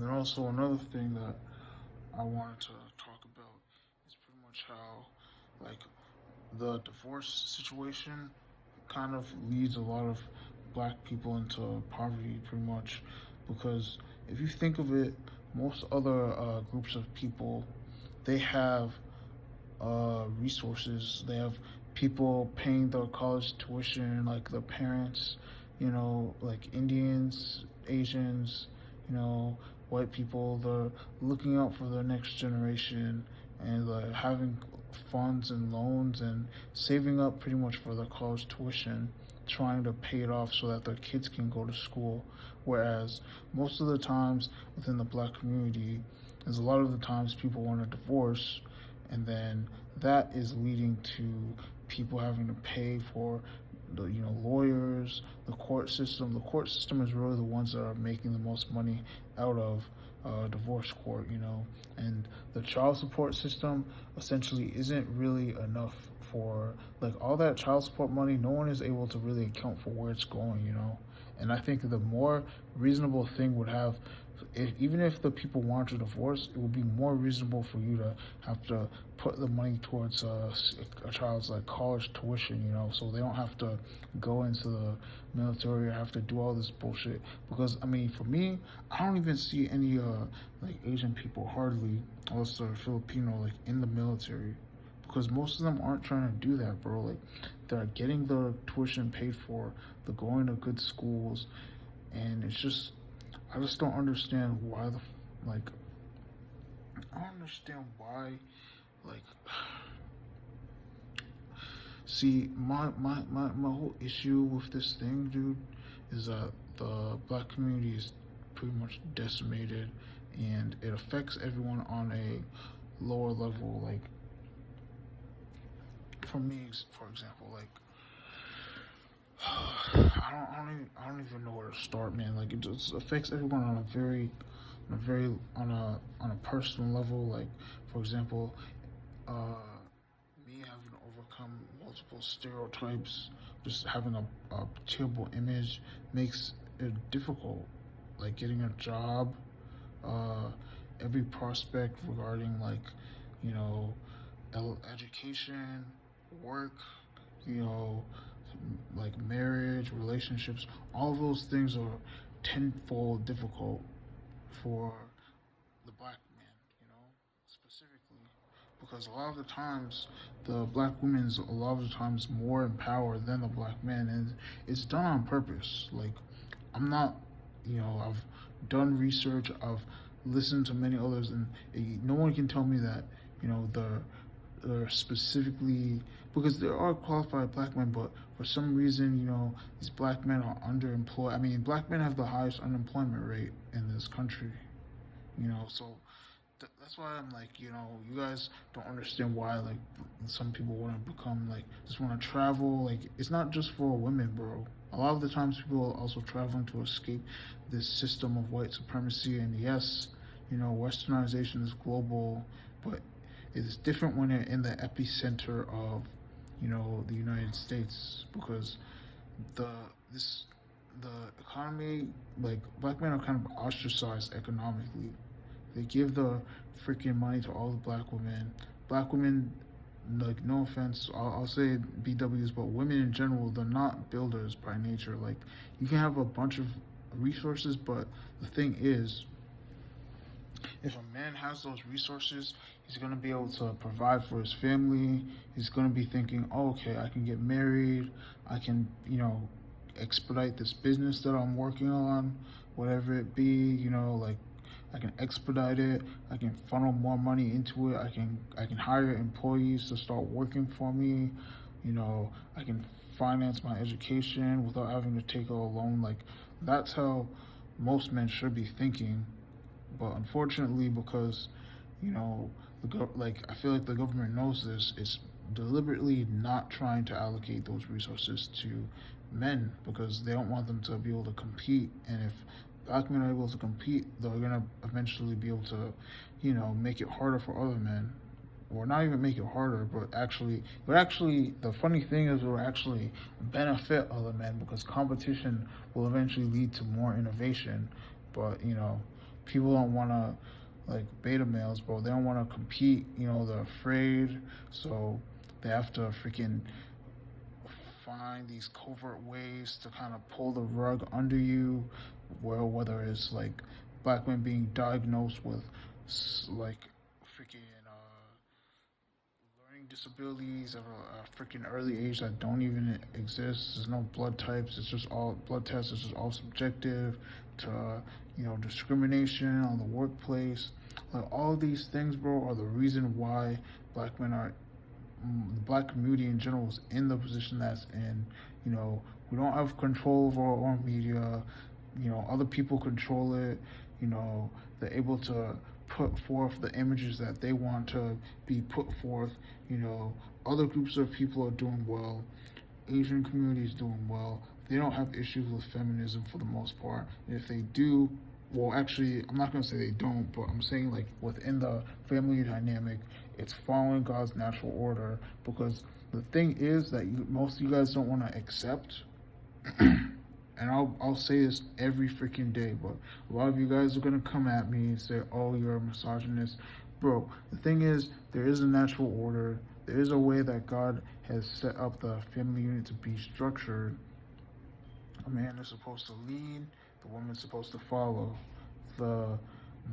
And then also another thing that I wanted to talk about is pretty much how like the divorce situation kind of leads a lot of black people into poverty pretty much because if you think of it, most other groups of people, they have resources. They have people paying their college tuition, like their parents, like Indians, Asians, white people. They're looking out for their next generation and having funds and loans and saving up pretty much for their college tuition, trying to pay it off so that their kids can go to school. Whereas most of the times within the black community, is a lot of the times people want a divorce, and then that is leading to people having to pay for the lawyers, the court system. The court system is really the ones that are making the most money out of divorce court, and the child support system essentially isn't really enough for like all that child support money. No one is able to really account for where it's going. And I think the more reasonable thing would have, even if the people want a divorce, it would be more reasonable for you to have to put the money towards a child's like college tuition, so they don't have to go into the military or have to do all this bullshit. Because I mean, for me, I don't even see any like Asian people hardly, unless they're Filipino, like in the military. Because most of them aren't trying to do that, bro. Like, they're getting their tuition paid for, they're going to good schools, and it's just I just don't understand why like I don't understand why like see my whole issue with this thing, dude, is that the black community is pretty much decimated and it affects everyone on a lower level. Like for me, for example, like I don't even know where to start, man. Like it just affects everyone on a personal level. Like for example, me having to overcome multiple stereotypes, just having a terrible image makes it difficult. Like getting a job, uh, every prospect regarding like you know education, work, you know, like marriage, relationships, all those things are tenfold difficult for the black man, specifically. Because a lot of the times, the black women's a lot of the times more empowered than the black man, and it's done on purpose. Like, I'm not, I've done research, I've listened to many others, and no one can tell me that, they're specifically because there are qualified black men, but for some reason, these black men are underemployed. I mean, black men have the highest unemployment rate in this country, so that's why I'm like, you guys don't understand why, like, some people want to become, like, just want to travel. Like, it's not just for women, bro. A lot of the times people are also traveling to escape this system of white supremacy. And yes, westernization is global, but it's different when you're in the epicenter of, the United States, because the this the economy, like black men are kind of ostracized economically. They give the freaking money to all the black women. Black women, like, no offense, I'll say BWs, but women in general, they're not builders by nature. Like, you can have a bunch of resources, but the thing is, if a man has those resources, he's going to be able to provide for his family. He's going to be thinking, oh, okay, I can get married. I can, expedite this business that I'm working on, whatever it be, like I can expedite it. I can funnel more money into it. I can hire employees to start working for me. I can finance my education without having to take out a loan. Like, that's how most men should be thinking. But unfortunately, because like, I feel like the government knows this, it's deliberately not trying to allocate those resources to men because they don't want them to be able to compete. And if black men are able to compete, they're gonna eventually be able to, make it harder for other men, or not even make it harder, but actually, the funny thing is, it will actually benefit other men because competition will eventually lead to more innovation. But people don't want to, like beta males, bro. They don't want to compete. You know, they're afraid, so they have to freaking find these covert ways to kind of pull the rug under you. Well, whether it's like black men being diagnosed with like freaking learning disabilities at a freaking early age that don't even exist. There's no blood types. It's just all blood tests. It's just all subjective to discrimination on the workplace. Like all these things, bro, are the reason why black men are the black community in general is in the position that's in. We don't have control over our own media. Other people control it. They're able to put forth the images that they want to be put forth. Other groups of people are doing well. Asian community is doing well. They don't have issues with feminism for the most part. And if they do, well, actually, I'm not going to say they don't, but I'm saying like within the family dynamic, it's following God's natural order. Because the thing is that most of you guys don't want to accept, and I'll say this every freaking day, but a lot of you guys are going to come at me and say, oh, you're a misogynist. Bro, the thing is, there is a natural order. There is a way that God has set up the family unit to be structured. A man is supposed to lead, the woman's supposed to follow. The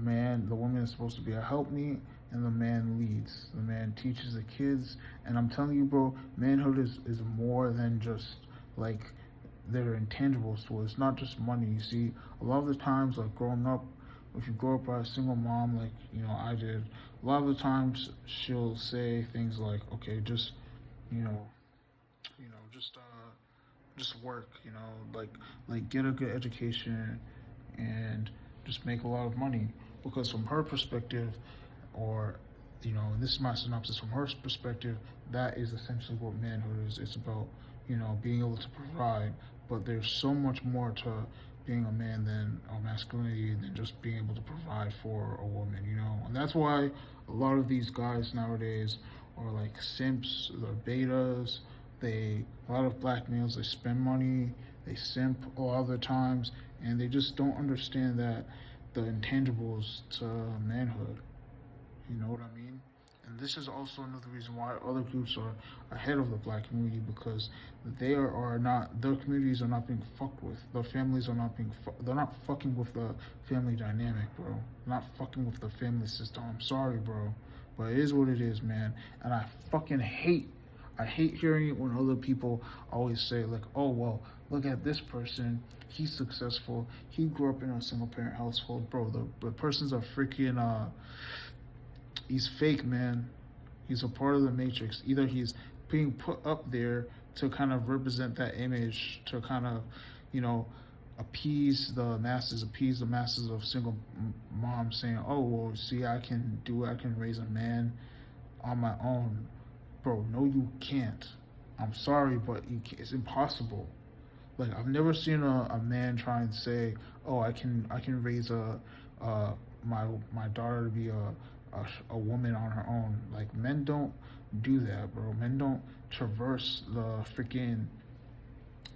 woman is supposed to be a helpmeet, and the man leads. The man teaches the kids, and I'm telling you, bro, manhood is more than just like their intangibles to it. It's not just money. You see, a lot of the times, like growing up, if you grow up by a single mom, like I did, a lot of the times she'll say things like, okay, just just work, like get a good education and just make a lot of money. Because from her perspective, or and this is my synopsis, from her perspective, that is essentially what manhood is. It's about being able to provide. But there's so much more to being a man than masculinity than just being able to provide for a woman. And that's why a lot of these guys nowadays are like simps, they're betas. A lot of black males, they spend money, they simp a lot of the times, and they just don't understand that the intangibles to manhood. You know what I mean? And this is also another reason why other groups are ahead of the black community, because they are not, their communities are not being fucked with. Their families are not being, they're not fucking with the family dynamic, bro. They're not fucking with the family system. I'm sorry, bro, but it is what it is, man. And I hate hearing it when other people always say like, oh, well, look at this person, he's successful, he grew up in a single parent household. Bro, the person's a freaking he's fake, man. He's a part of the matrix. Either he's being put up there to kind of represent that image, to kind of appease the masses of single moms, saying, oh, well, see, I can raise a man on my own. Bro, no, you can't. I'm sorry, but it's impossible. Like, I've never seen a man try and say, oh, I can raise my daughter to be a woman on her own. Like, men don't do that, bro. Men don't traverse the freaking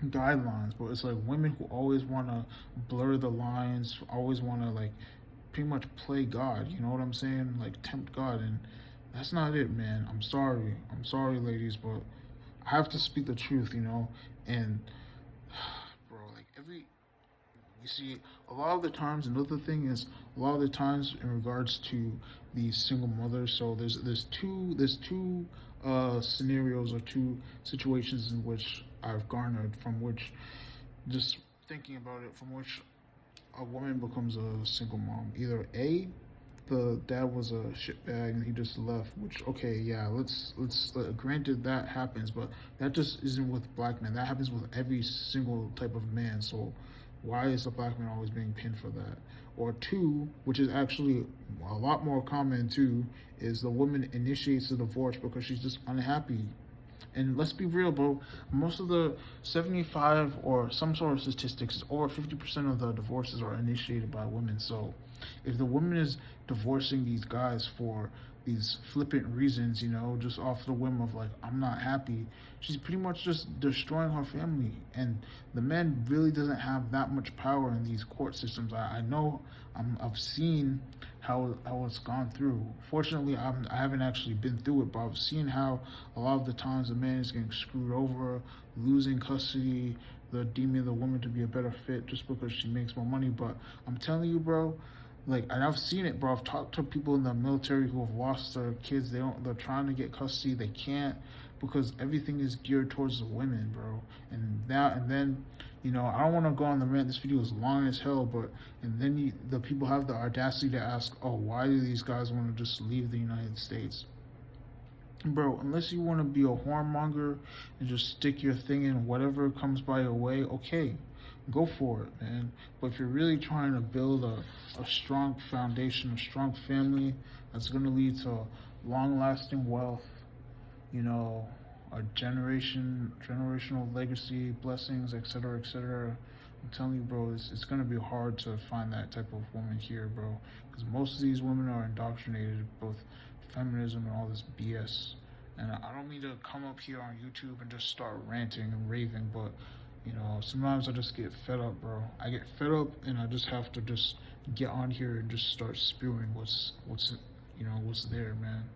guidelines, but it's like women who always want to blur the lines, always want to like pretty much play God, you know what I'm saying? Like tempt God, and that's not it, man. I'm sorry, ladies, but I have to speak the truth, and bro, like you see, a lot of the times, another thing is, a lot of the times in regards to these single mothers, so there's two scenarios or two situations in which I've garnered, from which, just thinking about it, from which a woman becomes a single mom. Either A, the dad was a shitbag and he just left, which, okay, yeah, let's granted that happens, but that just isn't with black men. That happens with every single type of man. So why is the black man always being pinned for that? Or two, which is actually a lot more common too, is the woman initiates the divorce because she's just unhappy. And let's be real, bro, most of the 75 or some sort of statistics, over 50% of the divorces are initiated by women. So if the woman is divorcing these guys for these flippant reasons, just off the whim of like, I'm not happy. She's pretty much just destroying her family, and the man really doesn't have that much power in these court systems. I know, I've seen how it's gone through. Fortunately, I haven't actually been through it, but I've seen how a lot of the times the man is getting screwed over, losing custody. They're deeming the woman to be a better fit just because she makes more money. But I'm telling you, bro, like, and I've seen it, bro. I've talked to people in the military who have lost their kids. They're trying to get custody. They can't because everything is geared towards the women, bro. And then, I don't want to go on the rant. This video is long as hell, but and then the people have the audacity to ask, oh, why do these guys want to just leave the United States? Bro, unless you want to be a whoremonger and just stick your thing in whatever comes by your way, okay, go for it, man. But if you're really trying to build a strong foundation, a strong family that's going to lead to long lasting wealth, a generational legacy, blessings, etc., etc. I'm telling you, bro, it's gonna be hard to find that type of woman here, bro, because most of these women are indoctrinated, both feminism and all this BS. And I don't mean to come up here on YouTube and just start ranting and raving, but sometimes I just get fed up, bro. I get fed up, and I just have to just get on here and just start spewing what's there, man.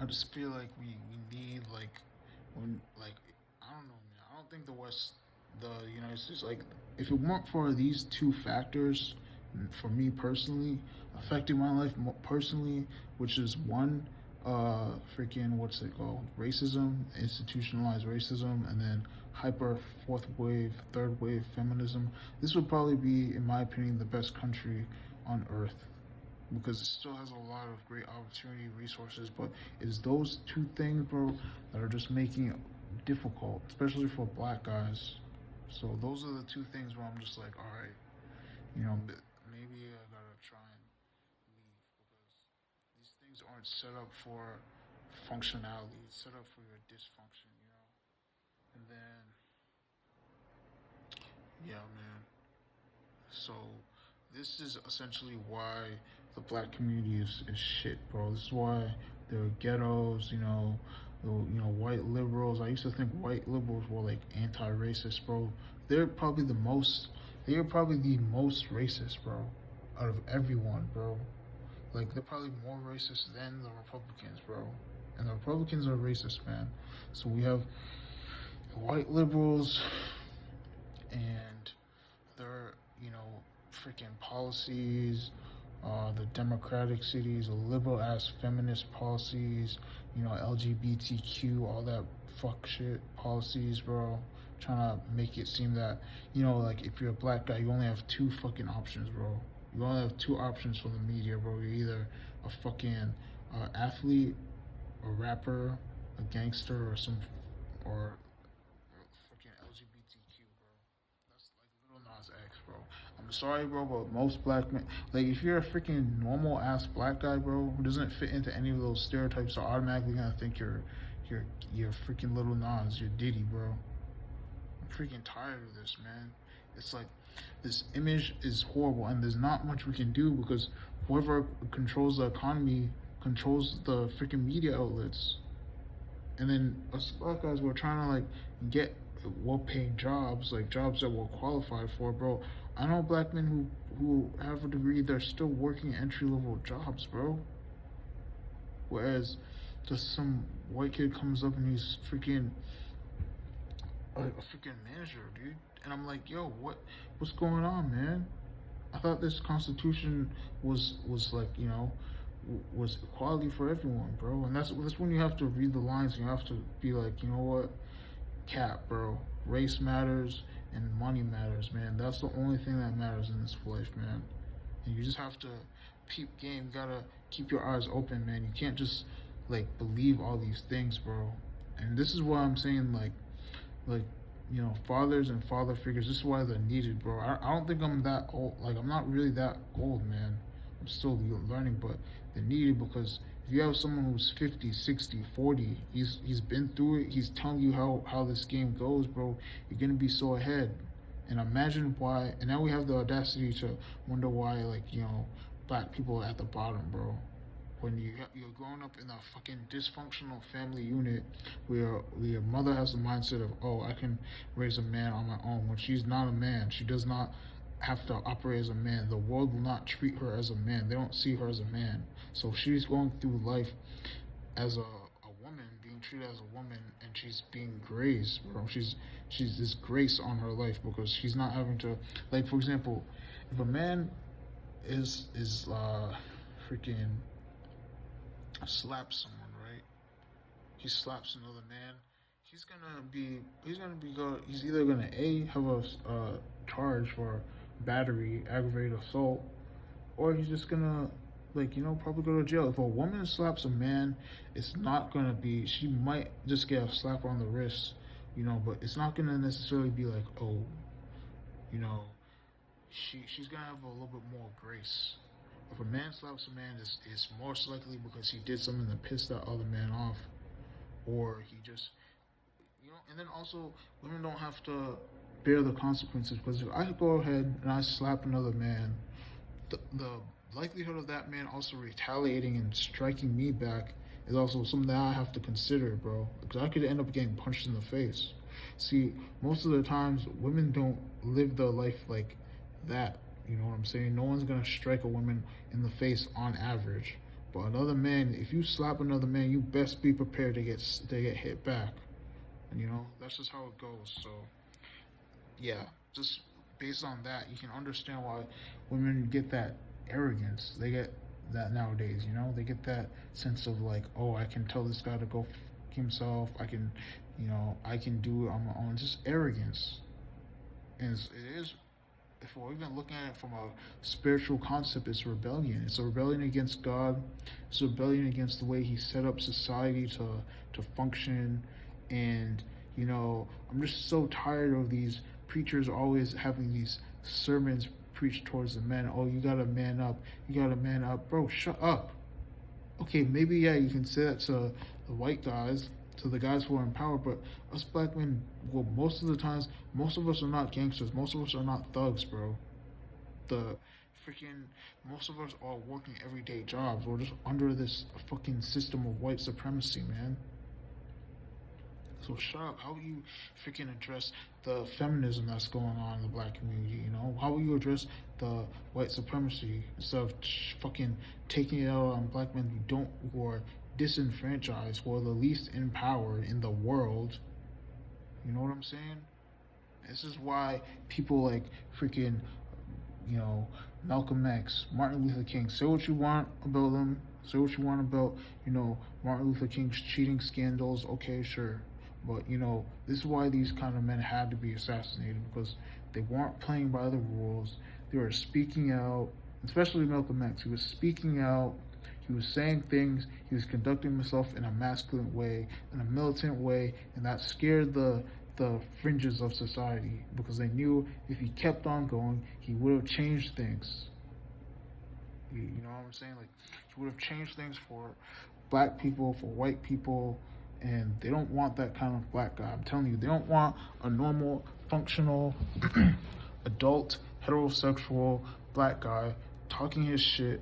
I just feel like we need like when like I don't know, man. I don't think the United States, like, if it weren't for these two factors, for me personally, affecting my life personally, which is one, freaking what's it called, racism, institutionalized racism, and then hyper fourth wave, third wave feminism. This would probably be, in my opinion, the best country on earth because it still has a lot of great opportunity, resources, but it's those two things, bro, that are just making it difficult, especially for black guys. So those are the two things where I'm just like, all right, maybe I gotta try and leave because these things aren't set up for functionality. It's set up for your dysfunction. And then, yeah, man. So this is essentially why the black community is shit, bro. This is why there are ghettos, white liberals. I used to think white liberals were like anti-racist, bro. They're probably the most. They are probably the most racist, bro, out of everyone, bro. Like, they're probably more racist than the Republicans, bro. And the Republicans are racist, man. So we have white liberals, and their, freaking policies, the democratic cities, the liberal ass feminist policies, LGBTQ, all that fuck shit policies, bro. Trying to make it seem that, like, if you're a black guy, you only have two fucking options, bro. You only have two options for the media, bro. You're either a fucking athlete, a rapper, a gangster, or fucking LGBTQ, bro. That's like Little Nas X, bro. I'm sorry, bro, but most black men, like, if you're a freaking normal ass black guy, bro, who doesn't fit into any of those stereotypes, are automatically gonna think you're freaking Little Nas, you're Diddy, bro. I'm freaking tired of this, man. It's like, this image is horrible, and there's not much we can do because whoever controls the economy controls the freaking media outlets. And then us black guys, we're trying to like get well-paying jobs, like jobs that we're qualified for, bro. I know black men who have a degree, they're still working entry-level jobs, bro. Whereas just some white kid comes up and he's freaking a freaking manager, dude. And I'm like, yo, what's going on, man? I thought this constitution was like, was equality for everyone, bro. And that's when you have to read the lines and you have to be like, you know what? Cap, bro. Race matters and money matters, man. That's the only thing that matters in this life, man. And you just have to peep game. You gotta keep your eyes open, man. You can't just like believe all these things, bro. And this is why I'm saying like fathers and father figures, this is why they're needed, bro. I don't think I'm that old. Like, I'm not really that old, man. I'm still learning, but they're needed because if you have someone who's 50, 60, 40, he's been through it, he's telling you how this game goes, bro, you're going to be so ahead. And imagine why, and now we have the audacity to wonder why, like, black people are at the bottom, bro. when you're growing up in a fucking dysfunctional family unit where your mother has the mindset of, oh, I can raise a man on my own, when she's not a man. She does not have to operate as a man. The world will not treat her as a man. They don't see her as a man. So she's going through life as a woman, being treated as a woman, and she's being graced, bro. She's this grace on her life because she's not having to, like, for example, if a man is freaking slaps someone, right? He slaps another man. He's either gonna a have a charge for battery, aggravated assault, or he's just gonna, like, probably go to jail. If a woman slaps a man, it's not gonna be. She might just get a slap on the wrist, but it's not gonna necessarily be like, oh, you know, she's gonna have a little bit more grace. If a man slaps a man, it's most likely because he did something to piss that other man off, or he just, and then also women don't have to bear the consequences, because if I go ahead and I slap another man, the likelihood of that man also retaliating and striking me back is also something that I have to consider, bro, because I could end up getting punched in the face. See, most of the times women don't live their life like that. You know what I'm saying? No one's gonna strike a woman in the face on average. But another man, if you slap another man, you best be prepared to get hit back. And that's just how it goes. So yeah, just based on that, you can understand why women get that arrogance. They get that nowadays. They get that sense of like, oh, I can tell this guy to go f himself. I can do it on my own. Just arrogance, and it is. If we're even looking at it from a spiritual concept, it's rebellion. It's a rebellion against God. It's a rebellion against the way He set up society to function. And I'm just so tired of these preachers always having these sermons preached towards the men. Oh, you gotta man up. You gotta man up, bro. Shut up. Okay, maybe yeah, you can say that to the white guys, to the guys who are in power, but us black men, well, most of the times, most of us are not gangsters. Most of us are not thugs, bro. The freaking Most of us are working everyday jobs. We're just under this fucking system of white supremacy, man. So shut up. How will you freaking address the feminism that's going on in the black community? How will you address the white supremacy instead of fucking taking it out on black men who are disenfranchised, who are the least empowered in the world? You know what I'm saying? This is why people like freaking, Malcolm X, Martin Luther King. Say what you want about them. Say what you want about, Martin Luther King's cheating scandals. Okay, sure. But, this is why these kind of men had to be assassinated, because they weren't playing by the rules. They were speaking out, especially Malcolm X. He was speaking out. He was saying things. He was conducting himself in a masculine way, in a militant way, and that scared the fringes of society, because they knew if he kept on going, he would have changed things. You know what I'm saying? Like, he would have changed things for black people, for white people, and they don't want that kind of black guy. I'm telling you, they don't want a normal, functional, adult, heterosexual black guy talking his shit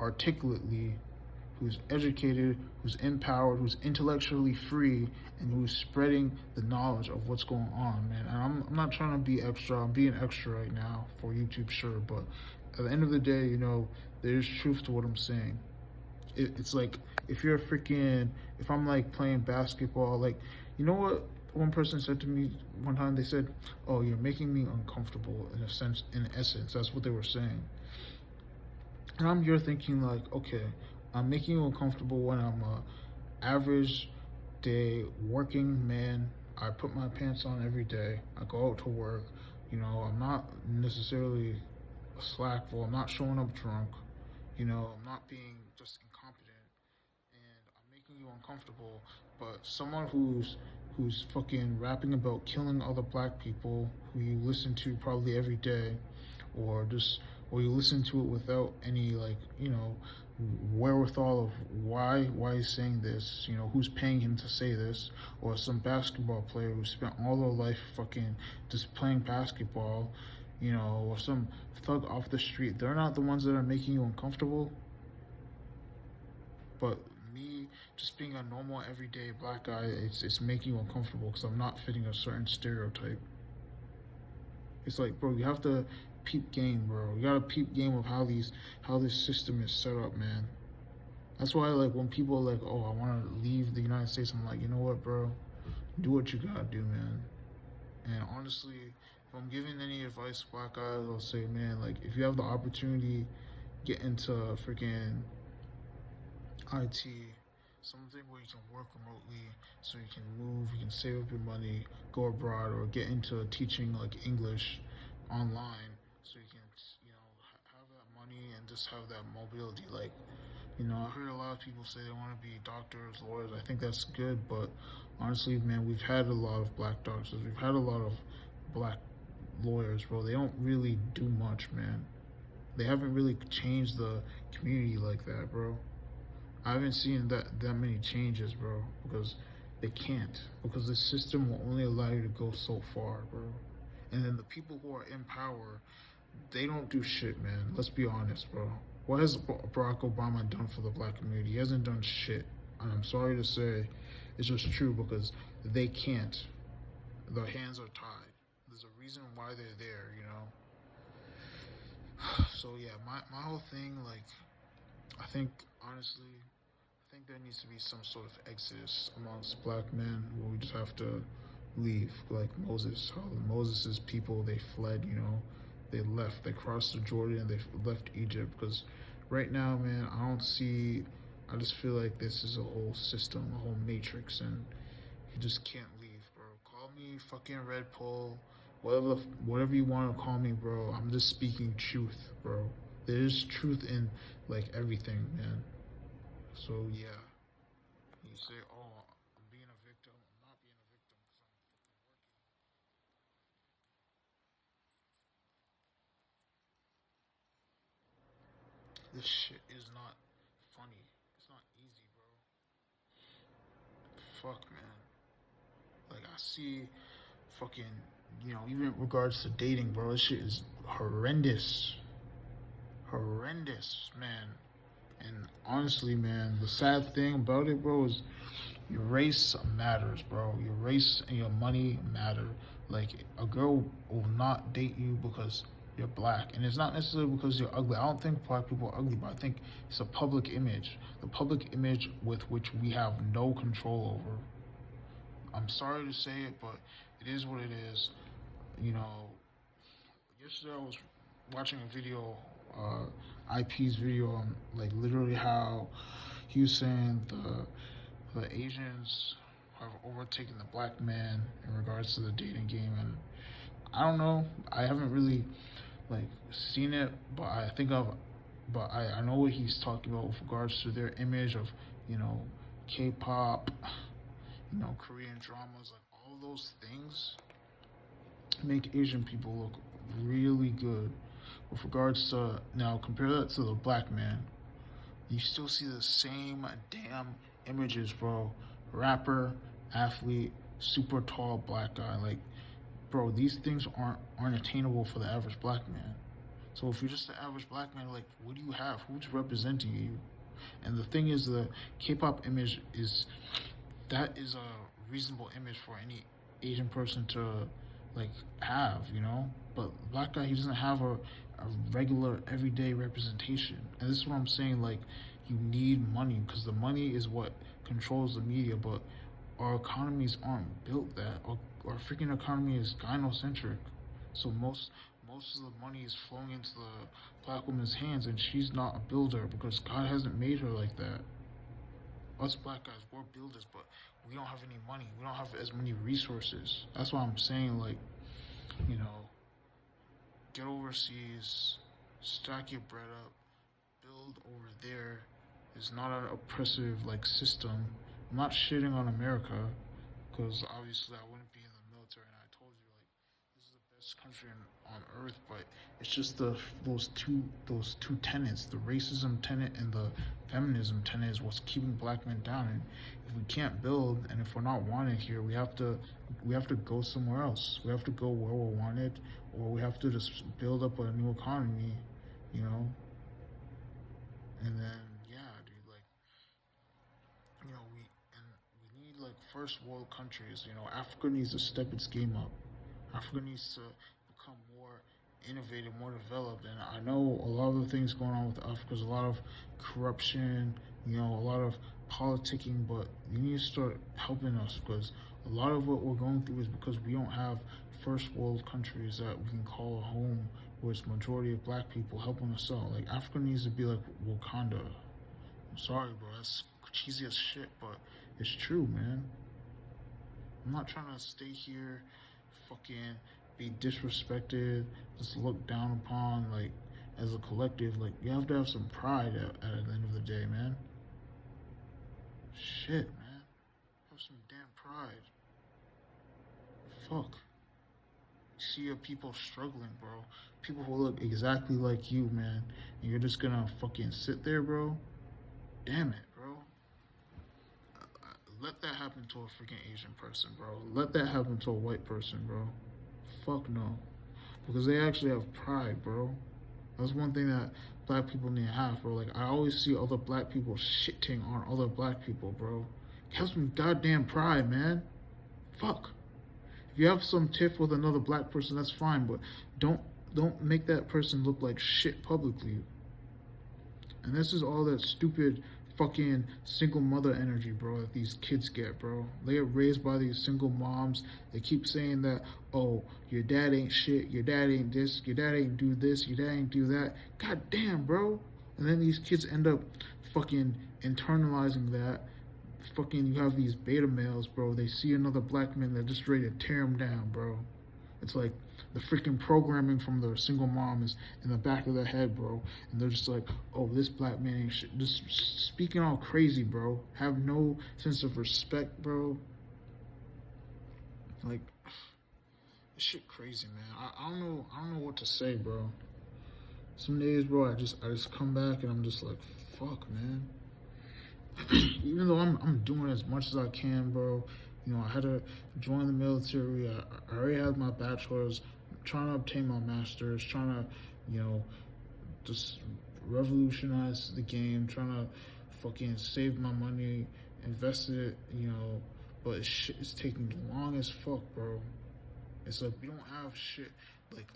articulately, who's educated, who's empowered, who's intellectually free, and who's spreading the knowledge of what's going on, man. And I'm not trying to be extra. I'm being extra right now for YouTube, sure, but at the end of the day, there's truth to what I'm saying. It's like, if I'm like playing basketball, like, you know what one person said to me one time? They said, oh, you're making me uncomfortable, in essence. That's what they were saying. And I'm here thinking like, okay, I'm making you uncomfortable when I'm a average day working man. I put my pants on every day. I go out to work. I'm not necessarily a slackful. I'm not showing up drunk. I'm not being just incompetent, and I'm making you uncomfortable. But someone who's fucking rapping about killing other black people, who you listen to probably every day, or you listen to it without any, like, wherewithal of why he's saying this, who's paying him to say this, or some basketball player who spent all their life fucking just playing basketball, or some thug off the street. They're not the ones that are making you uncomfortable. But me just being a normal everyday black guy, it's making you uncomfortable because I'm not fitting a certain stereotype. It's like, bro, you have to peep game, bro. You gotta peep game of how this system is set up, man. That's why, like, when people are like, oh, I want to leave the United States, I'm like, you know what, bro? Do what you gotta do, man. And honestly, if I'm giving any advice to black guys, I'll say, man, like, if you have the opportunity, get into freaking IT, something where you can work remotely, so you can move, you can save up your money, go abroad, or get into teaching like English online, so you can, have that money and just have that mobility. Like, I heard a lot of people say they want to be doctors, lawyers. I think that's good, but honestly, man, we've had a lot of black doctors, we've had a lot of black lawyers, bro. They don't really do much, man. They haven't really changed the community like that, bro. I haven't seen that many changes, bro, because they can't. Because the system will only allow you to go so far, bro. And then the people who are in power, they don't do shit, man. Let's be honest, bro. What has Barack Obama done for the black community? He hasn't done shit. And I'm sorry to say, it's just true because they can't. Their hands are tied. There's a reason why they're there, So yeah, my whole thing, like, I think honestly, I think there needs to be some sort of exodus amongst black men where we just have to leave, like Moses. How Moses' people, they fled, they left, they crossed the Jordan, they left Egypt. Because right now, man, I just feel like this is a whole system, a whole matrix, and you just can't leave, bro. Call me fucking Red Pill, whatever you want to call me, bro. I'm just speaking truth, bro. There is truth in like everything, man. So yeah, you say, oh, I'm being a victim. I'm not being a victim because I'm fucking working. This shit is not funny. It's not easy, bro. Fuck, man. Like, I see fucking, even in regards to dating, bro, this shit is horrendous. Horrendous, man. And honestly, man, the sad thing about it, bro, is your race matters, bro. Your race and your money matter. Like, a girl will not date you because you're black. And it's not necessarily because you're ugly. I don't think black people are ugly, but I think it's a public image. The public image with which we have no control over. I'm sorry to say it, but it is what it is. Yesterday I was watching a video, IP's video on like literally how he was saying the Asians have overtaken the black man in regards to the dating game, and I don't know. I haven't really like seen it, but I know what he's talking about with regards to their image of K-pop, Korean dramas, like all those things make Asian people look really good. With regards to now, compare that to the black man, you still see the same damn images, bro. Rapper, athlete, super tall black guy. Like, bro, these things aren't attainable for the average black man. So if you're just the average black man, like, what do you have? Who's representing you? And the thing is, the K-pop image is a reasonable image for any Asian person to like have, But black guy, he doesn't have a regular everyday representation. And this is what I'm saying, like, you need money because the money is what controls the media, but our economies aren't built that. Our freaking economy is gynocentric. So most of the money is flowing into the black woman's hands, and she's not a builder because God hasn't made her like that. Us black guys, we're builders, but we don't have any money. We don't have as many resources. That's why I'm saying, like, get overseas, stack your bread up, build over there. It's not an oppressive, like, system. I'm not shitting on America, because obviously I wouldn't be in the military, and I told you, like, this is the best country on earth, but it's just those two tenets, the racism tenet and the feminism tenet, is what's keeping black men down. And if we can't build, and if we're not wanted here, we have to go somewhere else. We have to go where we're wanted, or we have to just build up a new economy, And then yeah, dude, like, first world countries. You know, Africa needs to step its game up. Africa needs to become more innovative, more developed. And I know a lot of the things going on with Africa, there's a lot of corruption, you know, a lot of politicking, but you need to start helping us, because a lot of what we're going through is because we don't have first world countries that we can call a home, where it's majority of black people helping us out. Like, Africa needs to be like Wakanda. I'm sorry, bro, that's cheesy as shit, but it's true, man. I'm not trying to stay here, fucking be disrespected, just looked down upon, like, as a collective. Like, you have to have some pride at the end of the day, man. Shit, man. Have some damn pride. Fuck. See your people struggling, bro. People who look exactly like you, man. And you're just gonna fucking sit there, bro. Damn it, bro. Let that happen to a freaking Asian person, bro. Let that happen to a white person, bro. Fuck no. Because they actually have pride, bro. That's one thing that black people need to have, bro. Like, I always see other black people shitting on other black people, bro. Have some goddamn pride, man. Fuck. If you have some tiff with another black person, that's fine, but don't make that person look like shit publicly. And this is all that stupid fucking single mother energy, bro, that these kids get, bro. They get raised by these single moms. They keep saying that, oh, your dad ain't shit, your dad ain't this, your dad ain't do this, your dad ain't do that. God damn, bro. And then these kids end up fucking internalizing that. Fucking, you have these beta males, bro. They see another black man, they're just ready to tear him down, bro. It's like the freaking programming from the single mom is in the back of their head, bro. And they're just like, oh, this black man ain't shit. Just speaking all crazy, bro. Have no sense of respect, bro. Like, this shit crazy, man. I don't know what to say, bro. Some days, bro, I just come back and I'm just like, fuck, man. Even though I'm doing as much as I can, bro. You know, I had to join the military. I already have my bachelor's. I'm trying to obtain my master's. Trying to, you know, just revolutionize the game. Trying to fucking save my money, invest it. You know, but it's taking long as fuck, bro. It's like we don't have shit like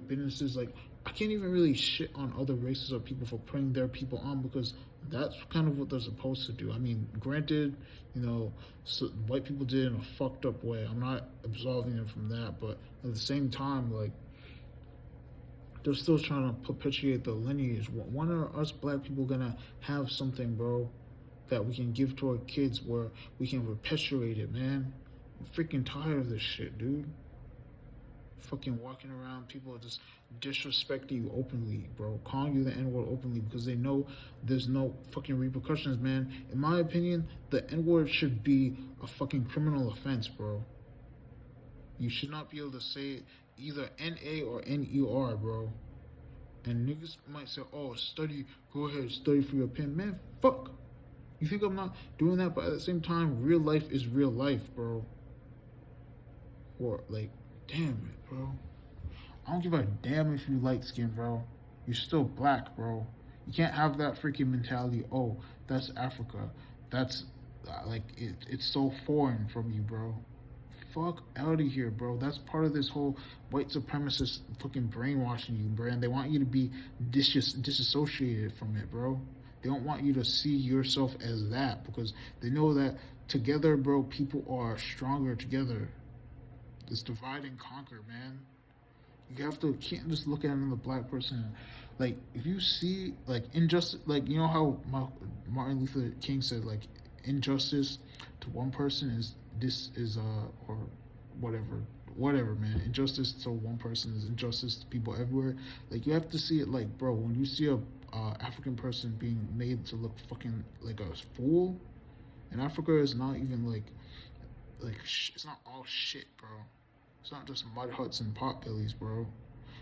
businesses. Like, I can't even really shit on other races or people for putting their people on, because that's kind of what they're supposed to do. I mean, granted, you know, so white people did it in a fucked up way. I'm not absolving them from that, but at the same time, like, they're still trying to perpetuate the lineage. When are us black people gonna have something, bro, that we can give to our kids where we can perpetuate it, man? I'm freaking tired of this shit, dude. Fucking walking around, people just disrespecting you openly, bro, calling you the N-word openly because they know there's no fucking repercussions, man. In my opinion, the N-word should be a fucking criminal offense, bro. You should not be able to say it either N-A or N-E-R, bro. And niggas might say, oh, study, go ahead, study for your pen. Man, fuck. You think I'm not doing that? But at the same time, real life is real life, bro. Or, like, damn it, bro. I don't give a damn if you light skin, bro. You're still black, bro. You can't have that freaking mentality. Oh, that's Africa. That's like it's so foreign from you, bro. Fuck out of here, bro. That's part of this whole white supremacist fucking brainwashing you, bro. And they want you to be disassociated from it, bro. They don't want you to see yourself as that, because they know that together, bro, people are stronger together. It's divide and conquer, man. You can't just look at another black person. Like, if you see, like, injustice, like, you know how Martin Luther King said, like, injustice to one person or whatever, man. Injustice to one person is injustice to people everywhere. Like, you have to see it like, bro, when you see a African person being made to look fucking like a fool, and Africa is not even like it's not all shit, bro. It's not just mud huts and pot bellies, bro.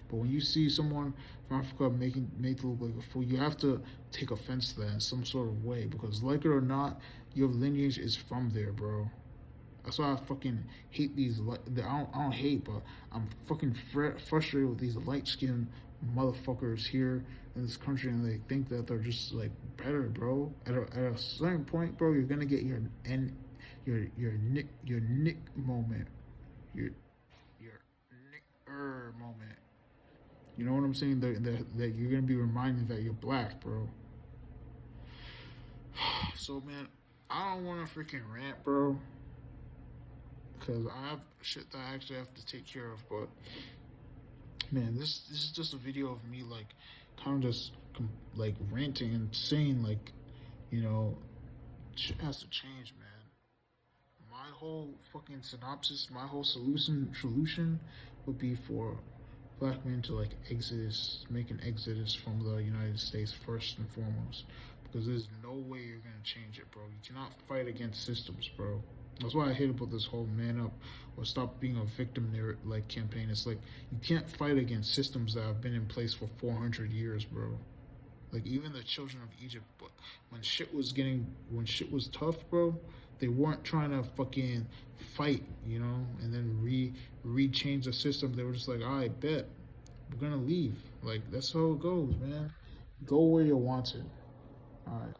But when you see someone from Africa made to look like a fool, you have to take offense to that in some sort of way, because like it or not, your lineage is from there, bro. That's why I fucking hate these. I don't hate, but I'm fucking frustrated with these light-skinned motherfuckers here in this country, and they think that they're just like better, bro. At a certain point, bro, you're gonna get your Nick moment, your Nick moment. You know what I'm saying? That you're gonna be reminded that you're black, bro. So man, I don't want to freaking rant, bro, because I have shit that I actually have to take care of. But man, this is just a video of me like kind of just like ranting and saying like, you know, shit has to change, man. My whole fucking synopsis, my whole solution would be for black men to like make an exodus from the United States first and foremost, because there's no way you're gonna change it, bro. You cannot fight against systems, bro. That's why I hate about this whole man up or stop being a victim like campaign. It's like you can't fight against systems that have been in place for 400 years, bro. Like even the children of Egypt, when shit was tough, bro, they weren't trying to fucking fight, you know, and then change the system. They were just like, all right, bet, we're gonna leave. Like that's how it goes, man. Go where you're wanted. All right.